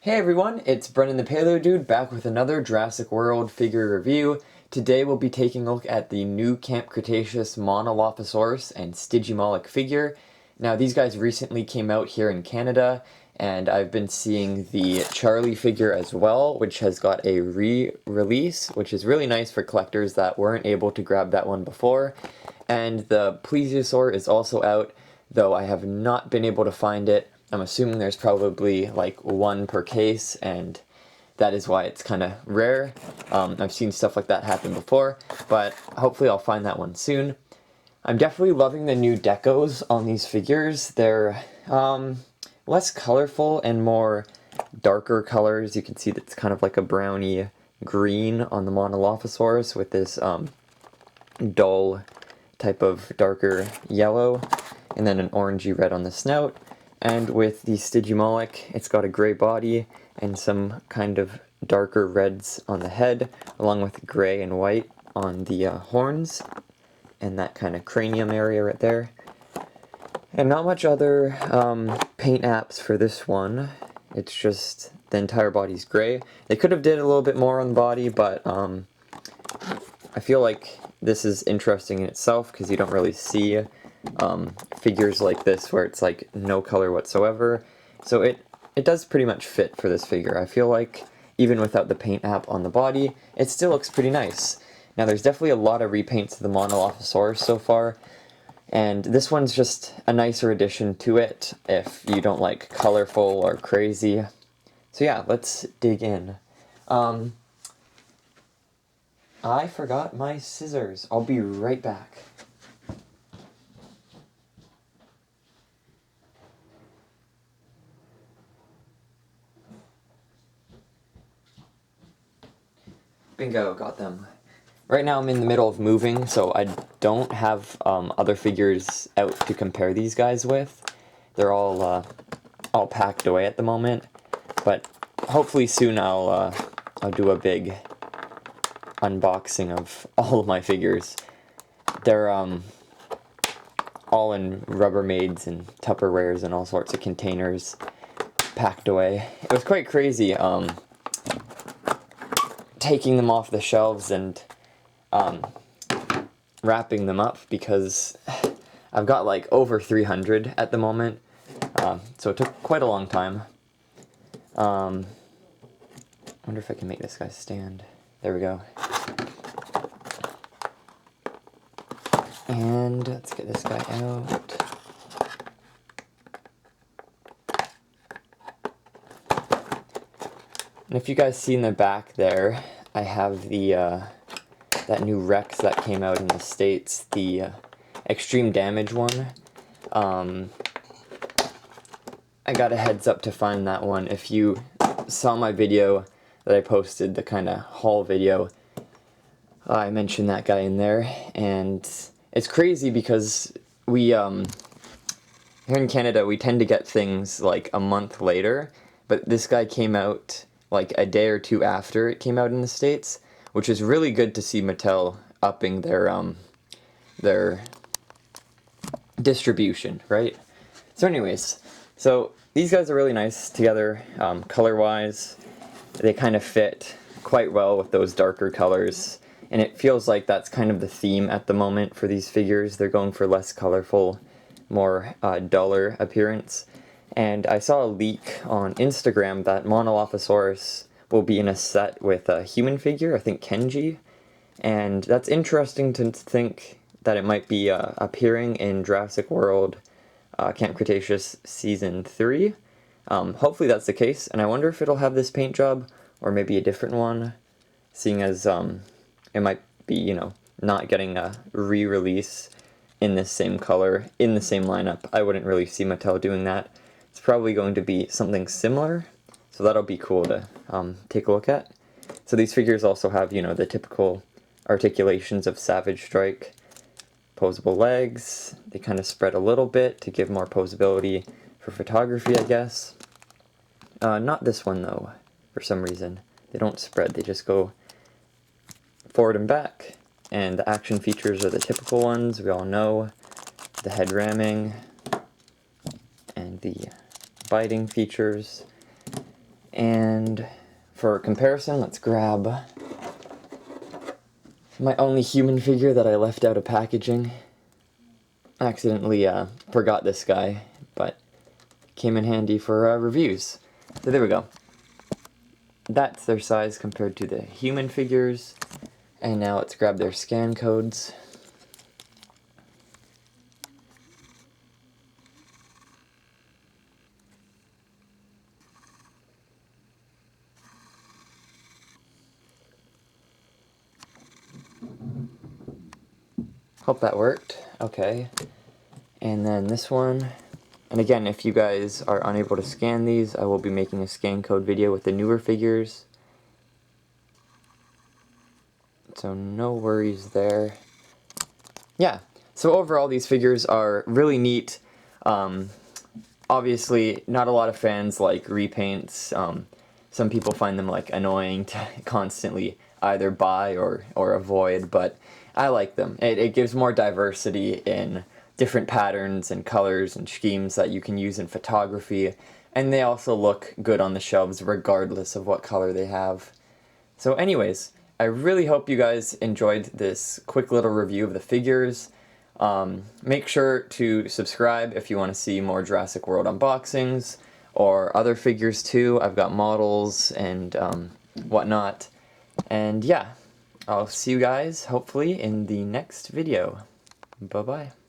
Hey everyone, it's Brennan the Paleo Dude back with another Jurassic World figure review. Today we'll be taking a look at the new Camp Cretaceous Monolophosaurus and Stygimoloch figure. Now these guys recently came out here in Canada, and I've been seeing the Charlie figure as well, which has got a re-release, which is really nice for collectors that weren't able to grab that one before. And the plesiosaur is also out, though I have not been able to find it. I'm assuming there's probably like one per case, and that is why it's kind of rare. I've seen stuff like that happen before, but hopefully I'll find that one soon. I'm definitely loving the new decos on these figures. They're less colorful and more darker colors. You can see that it's kind of like a browny green on the Monolophosaurus with this dull type of darker yellow, and then an orangey red on the snout. And with the Stygimoloch, it's got a gray body and some kind of darker reds on the head, along with gray and white on the horns and that kind of cranium area right there. And not much other paint apps for this one. It's just the entire body's gray. They could have did a little bit more on the body, but I feel like this is interesting in itself because you don't really see figures like this where it's like no color whatsoever. So it does pretty much fit for this figure. I feel like even without the paint app on the body, it still looks pretty nice. Now there's definitely a lot of repaints to the Monolophosaurus so far, and this one's just a nicer addition to it if you don't like colorful or crazy. So yeah, let's dig in. I forgot my scissors. I'll be right back. Bingo, got them. Right now I'm in the middle of moving, so I don't have other figures out to compare these guys with. They're all packed away at the moment, but hopefully soon I'll do a big unboxing of all of my figures. They're all in Rubbermaids and Tupperwares and all sorts of containers packed away. It was quite crazy taking them off the shelves and wrapping them up, because I've got like over 300 at the moment, so it took quite a long time. I wonder if I can make this guy stand. There we go. And let's get this guy out. And if you guys see in the back there, I have the that new Rex that came out in the States, the extreme damage one. I got a heads up to find that one. If you saw my video that I posted, the kind of haul video, I mentioned that guy in there, and it's crazy because we here in Canada we tend to get things like a month later, but this guy came out like a day or two after it came out in the States, which is really good to see Mattel upping their distribution, right? So anyways, so these guys are really nice together, color-wise. They kind of fit quite well with those darker colors, and it feels like that's kind of the theme at the moment for these figures. They're going for less colorful, more duller appearance. And I saw a leak on Instagram that Monolophosaurus will be in a set with a human figure, I think Kenji. And that's interesting to think that it might be appearing in Jurassic World Camp Cretaceous Season 3. Hopefully that's the case, and I wonder if it'll have this paint job, or maybe a different one, seeing as it might be, you know, not getting a re-release in this same color, in the same lineup. I wouldn't really see Mattel doing that. It's probably going to be something similar, so that'll be cool to take a look at. So these figures also have, you know, the typical articulations of Savage Strike, posable legs. They kind of spread a little bit to give more posability for photography, I guess. Not this one though, for some reason. They don't spread, they just go forward and back. And the action features are the typical ones we all know. The head ramming, and the biting features. And for comparison, let's grab my only human figure that I left out of packaging. I accidentally forgot this guy, but came in handy for reviews. So there we go. That's their size compared to the human figures. And now let's grab their scan codes. Hope that worked. Okay. And then this one. And again, if you guys are unable to scan these, I will be making a scan code video with the newer figures. So no worries there. Yeah, so overall these figures are really neat. Obviously, not a lot of fans like repaints. Some people find them like annoying to constantly either buy or avoid, but I like them. It gives more diversity in different patterns and colors and schemes that you can use in photography, and they also look good on the shelves regardless of what color they have. So anyways, I really hope you guys enjoyed this quick little review of the figures. Make sure to subscribe if you want to see more Jurassic World unboxings or other figures too. I've got models and whatnot. And yeah, I'll see you guys hopefully in the next video. Bye-bye.